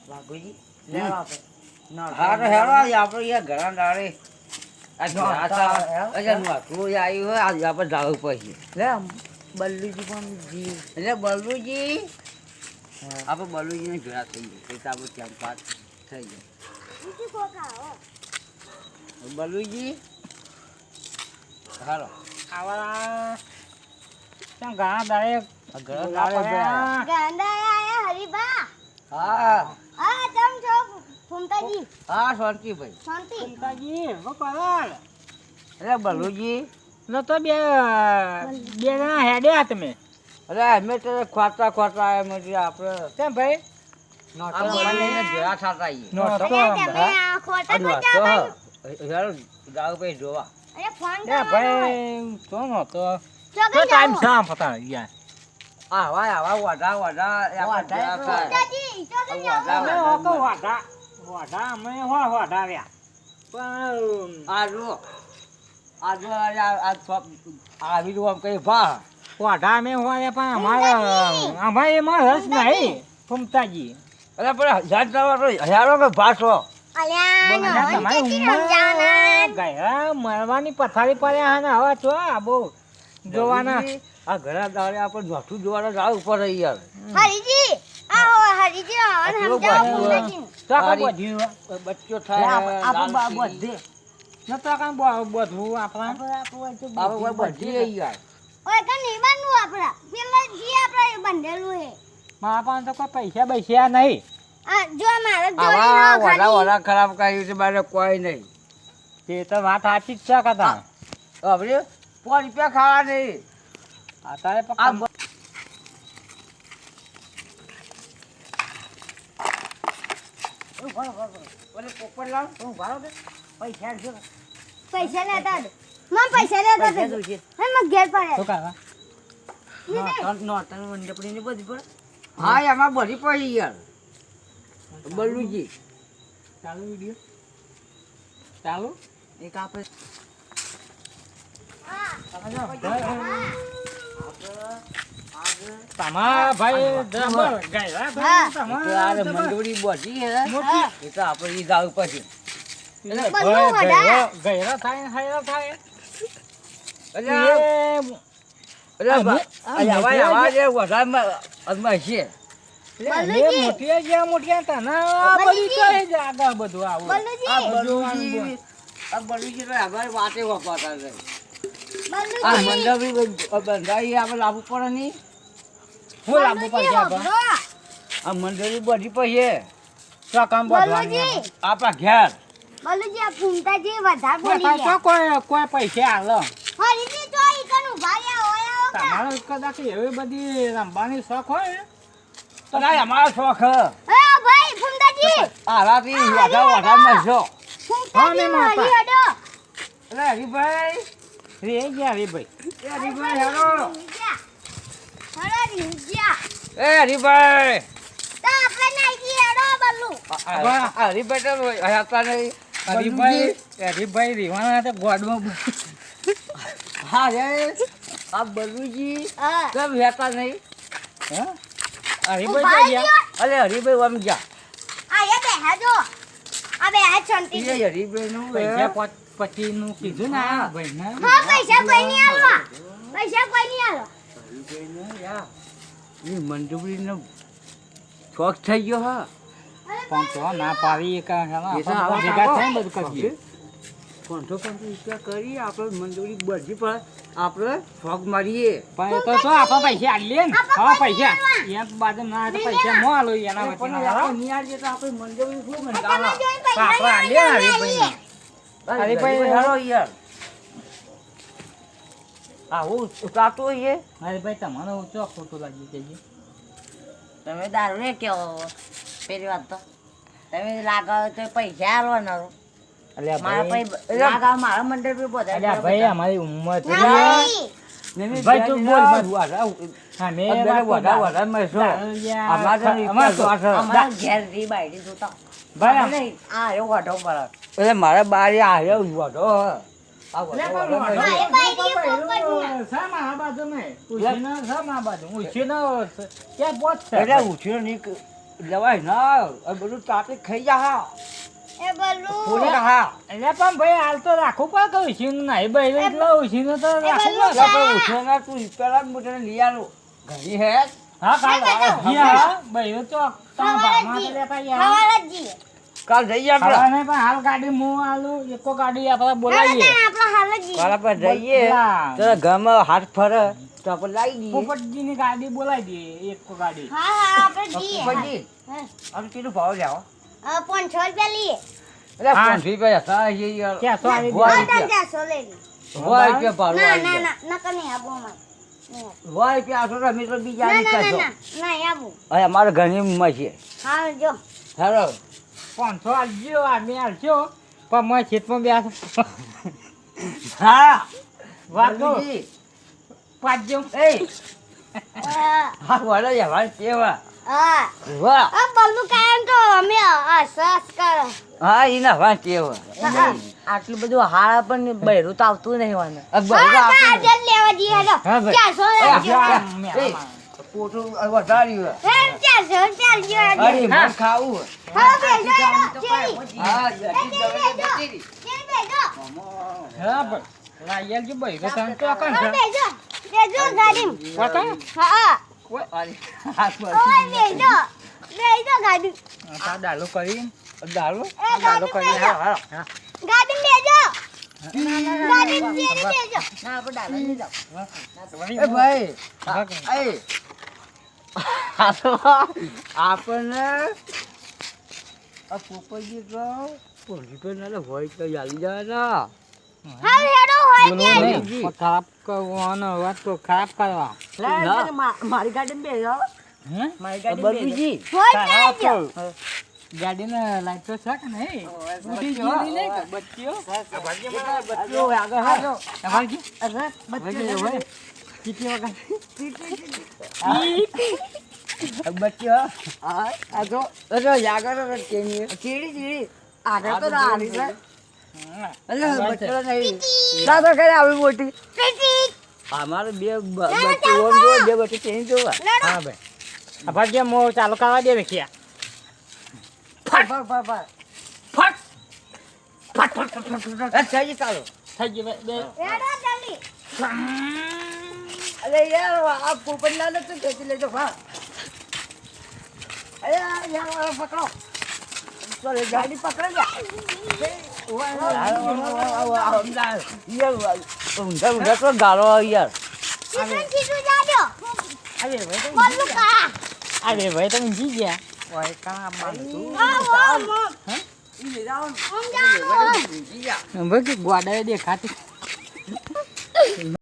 વાઘુજી લેવા આપે હા તો હેરો આપણે યાર ઘણા દાડે આવ્યું હોય આજે આપણે જવું પછી લે બલ્લુજી પણ જી એટલે બલુજી આપણે બલુજીને ભેળા થઈ જાય એટલે આપણે ત્યાં પાસ થઈ જાય બલુજી હાલો આવા ત્યાં ઘણા દાડે ઘણા દાડે ગાંડા આયા હરીબા હા હા તમ છો ફૂમતાજી હા શાંતિભાઈ શાંતિ પિતાજી હો પરાર એટલે બલુજી ન તો બે જણા હેડ્યા તમે અરે અમે તો ખોટા ખોટા અમે આપણે કેમ ભાઈ આ બધાને ભેળા થતા આવીએ નોટો તમે આ ખોટા ખોટા ભાઈ હેરો જાવ ભાઈ જોવા અરે ફોન એ ભાઈ તો નતો તો ચોકન ટાઈમ જાઓ સામ પતા યાર આવા વડા ફૂમતાજી ચોકન જાઓ અમે હોતો વાડા અમે વાડાવ્યા પણ આવી રહ્યું આમ કઈ ભા વાડા અમે હોય પણ અમારે એમાં રસ નહીં ફૂમતાજી અરે પણ જાત જવા તો હેરો કે ભાષો અલ્યા અને નો તમારી સમજાવના ગયા મરવાની પથારી પડ્યા ને હવે છો આ બહુ જોવાના આ ઘણા દાડે આપણે જોઠું જોવાના જાવ ઉપર યાર હરીજી આવો હરીજી આવો આટલું સમજાવો બધું. ફૂમતાજી તો સારી. બધું બચ્ચો થાય આપણે બધે ન તો કાંઈ બધું આપણા આપણે બધી યાર ઓય કે નહીં બાંધવું આપડા પેલા જી આપણે બંધેલું હે મારા પાસે તો કોઈ પૈસા બૈસા નહીં આ જો મારે આવા જોડી વડા વડા ખરાબ કર્યું છે મારે કોઈ નહીં તે તો વાત સાચી જ છે કદા હવે 5 રૂપિયા ખાવા નહીં અત્યારે આ પણ ઓલે પોપટલાલ તું ભાડો દે પૈસા છે પૈસા લેતા દે મમ પૈસા લેતા દે જોઈશે હે મગ ઘેર પડે શું કરવા નોટન મંડપડીની બધી પણ હા એમાં બધી પડી યાર બલ્લુજી ચાલુ વિડીયો ચાલુ એક આપણે તમારા ભાઈ જબર ગયા ભાઈ તમારા જબર. મંડળી બધી હે મોટી. એ તો આપણે ઈ જાવ પછી એટલે બધું ભાઈ ગયરા થાય ને હાયરા થાય મોટી ગયા મોટી તને આ બધું ચાલે છે આગળ બધું આવું બલ્લુજી વાતે વપાતા છે આ બલ્લુજી મંડળી બંધાઈ આપણે લાવવું પડે નહીં હું લાંબુ પર ગયા પણ આ મંડળી બધી પછી તો કામ બધવાનું બલ્લુજી આપણા ઘેર બલ્લુજી આ ફૂમતાજી વધારે બોલી તો ગયા કોઈ પૈસા હાલો હરીજી તો ઈ કનું ભાયા હોય તમારે કદાચ એવી બધી રમવાની શોખ હોય ને તો ના અમારો શોખ હે. એ ભાઈ ફૂમતાજી આરાથી વધારે મળશો ફૂમતાજી હા, મેં મારી હડો એટલે હરીભાઈ રે ગયા રે ભાઈ એ હરીભાઈ હેરો રીજા એ હરીભાઈ તો આપણે નાઈકી હડો બલ્લુ આ હરીભાઈ તો હતા નહીં હરીભાઈ હરીભાઈ રીવાના હતા ગોડમાં હા રે આ બલુજી હા કેમ રહેતા નહીં હા હરીભાઈ ગયા અરે હરીભાઈ આમ જા આ એ બેહાજો આ બેહાજ શાંતિ એ હરીભાઈ નું પૈસા પછી નું કીધું ને આ ભાઈ ને હા પૈસા કોઈ નહીં આલવા પૈસા કોઈ નહીં આલો એ મંડળી નો શોખ થઈ ગયો હા પણ તો ના પાડી કે હેલા એ તો આપણે આવા ભેગા થઈને બધું કરીએ 500 રૂપિયા કરી આપણે મંડળી બધી પર આપણે શોખ મારીએ પણ એ તો આપણે પૈસા આલીએ ને હા પૈસા એક બાજુ ના તો પૈસા નો આલો એના વચ્ચે પણ ના આપણે નિહાળ છે તો આપણે મંડળી શું મંડાવા તમે જોઈને તો આપણે આલીએ ને હરીભાઈ હરીભાઈ હેરો યાર આવું ઉતારતો છે હરીભાઈ તમને ઊંચો ખોટું લાગ્યું કહેજે તમે દારૂ ને કેવો પેલી વાત તો તમે લાગાવ તો પૈસા આલવાના અલ્યા મારા ભાઈ પૈ લાગાવ મારા મંડળ પર બધા અલ્યા ભાઈ અમારી ઉંમર છે નહીં ભાઈ તું બોલ મત. હા મેં વધારે મળશો અમારા ઘેર રી બાયડી જોતા ભાઈ આમ- નહીં આ એવો વાઢો પર એટલે મારે બારી આવ્યો વધો આ લે વધો પણ વધો વાંધો મળશો. નહીં. શામાં આ બાજુ નહીં? ઉછીના શામાં આ બાજુ? ઉછીના ક્યાં પોત છે? એટલે ઉછીનો નહીં જવાય ના આ બધું તાપે ખાઈ જા હા એ બલ્લુ પૂરી હા એટલે પણ ભાઈ હાલ તો રાખવું પડે કે ઉછીનું નહીં ભાઈ એટલે ઉછીનું તો રાખવું પડે. આપણે ઉઠેના તું પેલા મોટે લઈ આલો ઘણી હે હા કાલ હા ભાઈ તો હવારે જ જઈએ કાલ જઈએ આપણે ખાવા નહીં પણ હાલ ગાડી હું આલું એકો ગાડી આપણે બોલાવીએ આપણે હાલ જ જઈએ કાલ આપણે જઈએ પેલા તો ઘરમાં હાથ ફરે તો આપણે લાવી દઈએ પોપટજીની ગાડી બોલાવી દઈએ એકો ગાડી. હા આપણે જઈએ પછી હા. આપણે કેટલું ભાવ લેવો 500 રૂપિયા લઈએ એટલે હા. 500 રૂપિયા હતા યાર ક્યાં સો આવી હોય દે. રૂપિયા. 400 લઈ લઈએ હોય રૂપિયા ભાવ ના આવી ના જાય. ના નકર નહીં આબુ અમારે હોય રૂપિયા આસો રમી તો બીજા ના આવી ના કાઢો. ના ના આબુ હવે અમારે ઘણી ઉંમર છે હા જો હેલો 500 આલજો આમે આલજો પણ મેં ખેતમાં બેસ હા વાતો બાબુજી, પાડજો. એ હા હા વડો યાર કેવા હા વાહ આ બલ્લુ કાયમ તો અમે સસ કરો હા એના વાત કેવા આટલું બધું હાળા પણ બૈરું તો આવતું નહીં મને અકબર હા આપણે કાજલ લેવા જઈએ હેડો હા ભાઈ. 400 લેજો એ, પોતું વધાર્યું હે 400 ચાલજો હેડો અરે મન ખાવું હા બેજો ચેરી હા જતી જતી જતી ચેરી બેજો હા ભાઈ લાઈ આલજો ભાઈ તો તને તો કણ હા છે બેજો બેજો ગાડી વાતા હા અરે હાથ ઓય બેજો બેજો ગાડી આ ડાલો કરી દારૂ એ ગાડી બેજો ગાડી બેજો ગાડી ચેરી બેજો ના આપણે ડાલો નહીં જાવ એ ભાઈ એ આપણને આ પોપજી તો પોલી પર ના હોય તો ચાલી જાય ના હા હેડો હોય બોલો નહીં પણ ખરાબ કરવાનો વાત તો ખરાબ કરવા મારી ગાડી બે જાઓ હે મારી ગાડી બે બબુજી હોય ખરાબ ચાલજો તો ગાડીને લાઈટ તો છે કે નહીં ઉડી ગયેલી નહીં કે બત્તીઓ બત્તીઓ આગળ હા તમારે કી બત્તીઓ હોય કીટી વગર બચ્ચો આ તો અરે જાગર કેની ચીડી ચીડી આગળ તો ના આવી છે અરે બચ્ચો નહીં દાદા કરે આવી મોટી ટીટી અમારે બે બચ્ચો ઓમ જો બે બચ્ચો ચેન્જ જોવા હા ભાઈ આ ભાગ્ય મો ચાલુ કરવા દે વેખિયા ફટ ફટ ફટ ફટ અચ્છા જી ચાલો થઈ ગયું બે હેડો જલ્દી અરે યાર આ પોપટ લાલો તો ખેંચી લેજો હા અરે યાર પકડો ચાલે ગાડી પકડો ઊંધા તો ગાળો યાર સીધું જાજો આવે ભાઈ બલ્લુ કા આવે ભાઈ તમે જી ગયા ઓય કા મારું આવો મો ઈ જાવ ઓમ જાઓ ભાઈ ગ્વાડા દેખાતી